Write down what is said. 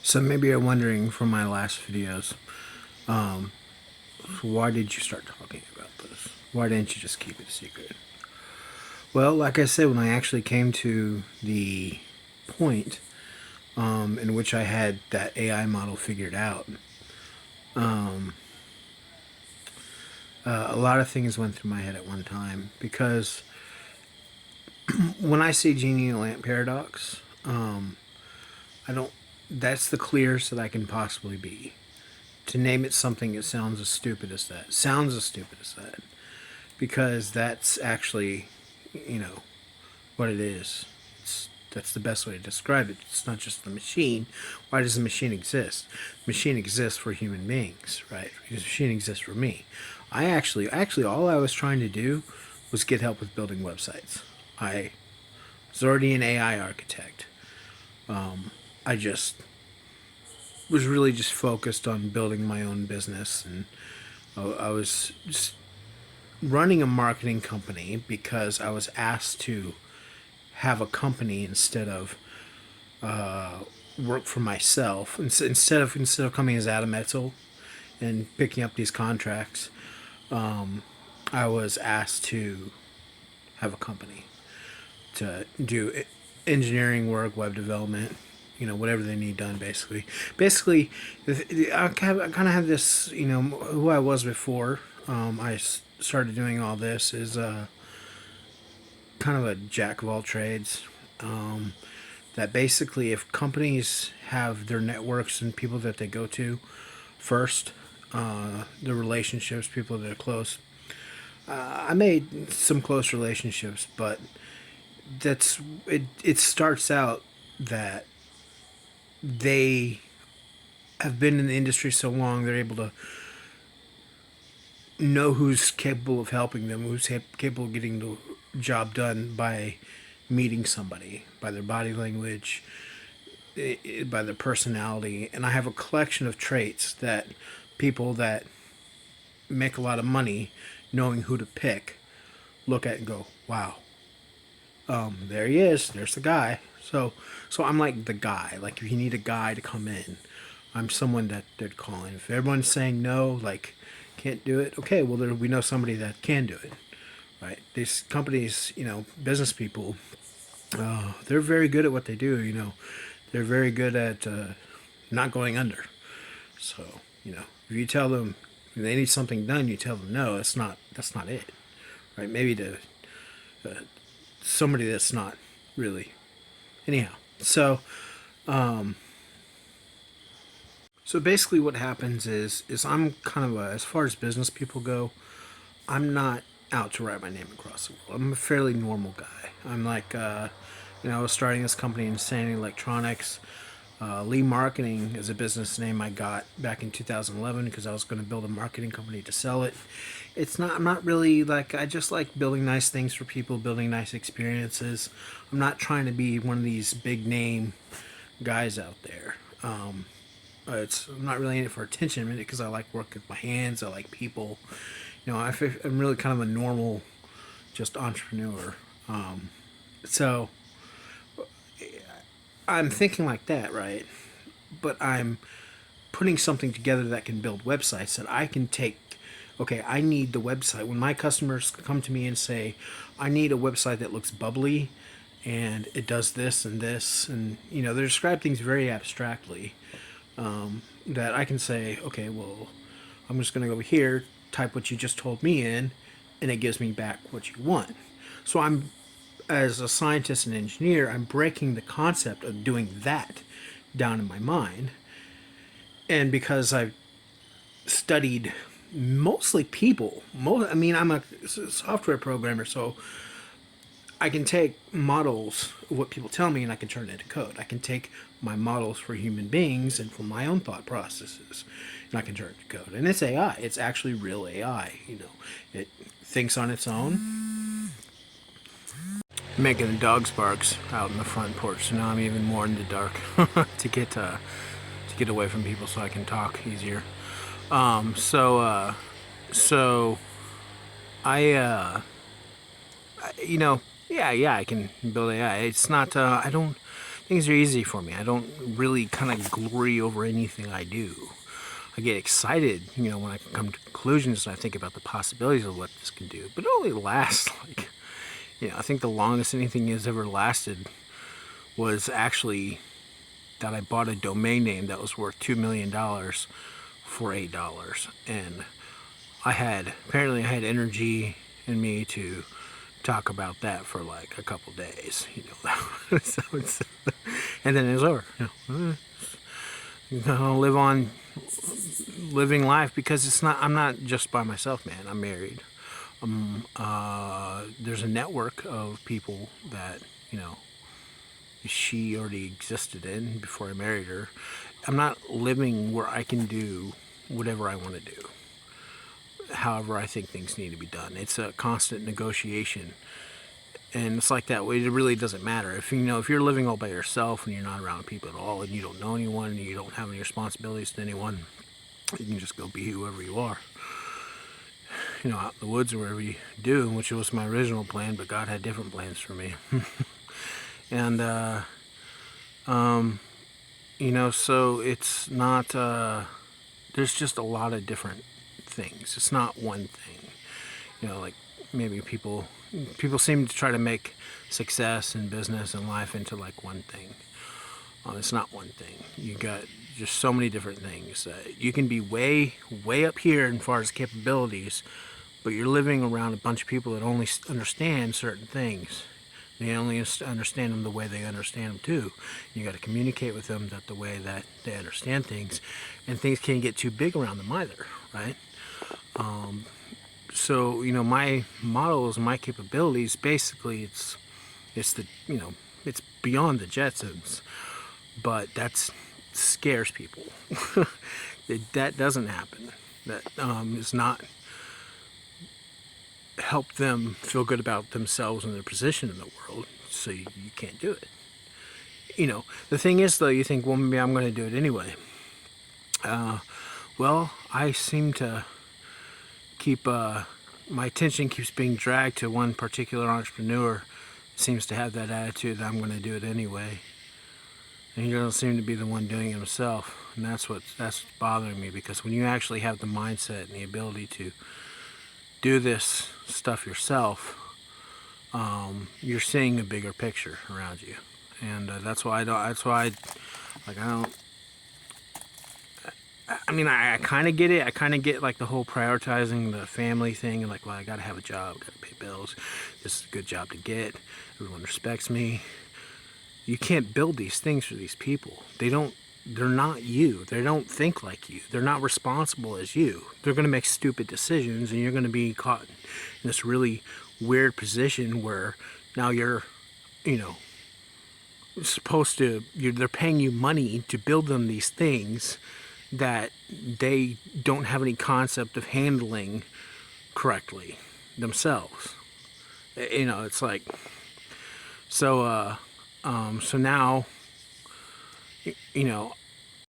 So maybe you're wondering from my last videos, why did you start talking about this? Why didn't you just keep it a secret? Well, like I said, when I actually came to the point in which I had that AI model figured out, a lot of things went through my head at one time because when I say genie in a lamp paradox, I don't. That's the clearest that I can possibly be. To name it something, it sounds as stupid as that. Sounds as stupid as that, because that's actually, you know, what it is. That's the best way to describe it. It's not just the machine. Why does the machine exist? The machine exists for human beings, right? The machine exists for me. Actually, all I was trying to do was get help with building websites. I was already an AI architect. I just was really just focused on building my own business, and I was just running a marketing company because I was asked to have a company instead of work for myself. Instead of coming as Adam Etzel and picking up these contracts, I was asked to have a company to do engineering work, web development, whatever they need done. Basically, I kind of have this, who I was before. I started doing all this is kind of a jack of all trades. That basically, if companies have their networks and people that they go to first, the relationships, people that are close. I made some close relationships, but that's it. It starts out that they have been in the industry so long, they're able to know who's capable of helping them, who's capable of getting the job done by meeting somebody, by their body language, by their personality. And I have a collection of traits that people that make a lot of money, knowing who to pick, look at and go, wow, there he is, there's the guy. So I'm like the guy. Like, if you need a guy to come in, I'm someone that they're calling. If everyone's saying no, like, can't do it, okay, well, we know somebody that can do it, right? These companies, business people, they're very good at what they do. They're very good at not going under. So, if you tell them they need something done, you tell them no. That's not it, right? Maybe to uh, somebody that's not really. Anyhow, so basically, what happens is I'm kind of as far as business people go, I'm not out to write my name across the world. I'm a fairly normal guy. I'm like, I was starting this company, Insanity Electronics. Lee Marketing is a business name I got back in 2011 because I was going to build a marketing company to sell it. I'm not really like, I just like building nice things for people, building nice experiences. I'm not trying to be one of these big name guys out there. I'm not really in it for attention. I'm in it because I like working with my hands. I like people. I'm really kind of a normal, just entrepreneur. So I'm thinking like that, right? But I'm putting something together that can build websites that I can take. Okay, I need the website. When my customers come to me and say, I need a website that looks bubbly and it does this and this, and they describe things very abstractly, that I can say, okay, well, I'm just going to go here, type what you just told me in, and it gives me back what you want. So as a scientist and engineer, I'm breaking the concept of doing that down in my mind. And because I've studied mostly people, I'm a software programmer, so I can take models of what people tell me and I can turn it into code. I can take my models for human beings and for my own thought processes, and I can turn it into code. And it's AI. It's actually real AI. It thinks on its own. Making the dog's barks out in the front porch, so now I'm even more in the dark to get away from people so I can talk easier. So I yeah, I can build AI. It's not. I don't. things are easy for me. I don't really kind of glory over anything I do. I get excited, when I come to conclusions and I think about the possibilities of what this can do. But it only lasts like, I think the longest anything has ever lasted was actually that I bought a domain name that was worth $2 million for $8. And apparently I had energy in me to talk about that for like a couple days, so and then it was over. I'll live on living life because I'm not just by myself, man. I'm married. There's a network of people that, she already existed in before I married her. I'm not living where I can do whatever I want to do, however I think things need to be done. It's a constant negotiation. And it's like that way. It really doesn't matter if if you're living all by yourself and you're not around people at all, and you don't know anyone, and you don't have any responsibilities to anyone. You can just go be whoever you are. Out in the woods or wherever you do, which was my original plan, but God had different plans for me. And so it's not. There's just a lot of different things. It's not one thing. Like maybe people seem to try to make success and business and life into like one thing. It's not one thing. You got just so many different things. You can be way up here as far as capabilities, but you're living around a bunch of people that only understand certain things. They only understand them the way they understand them too. You got to communicate with them the way that they understand things, and things can't get too big around them either, right? So my models, my capabilities, basically it's it's beyond the Jetsons, but that scares people. That doesn't happen. That is not help them feel good about themselves and their position in the world. So you can't do it. The thing is though, you think, well, maybe I'm going to do it anyway. Well, I seem to keep my attention keeps being dragged to one particular entrepreneur. Seems to have that attitude that I'm going to do it anyway, and he doesn't seem to be the one doing it himself. And that's what's bothering me, because when you actually have the mindset and the ability to do this stuff yourself, you're seeing a bigger picture around you, and that's why I don't. That's why I don't. I mean, I kind of get it. I kind of get like the whole prioritizing the family thing, and like, well, I gotta have a job, gotta pay bills. This is a good job to get. Everyone respects me. You can't build these things for these people. They're not you. They don't think like you. They're not responsible as you. They're gonna make stupid decisions, and you're gonna be caught in this really weird position where now you're, supposed to. They're paying you money to build them these things that they don't have any concept of handling correctly themselves. It's like, so now,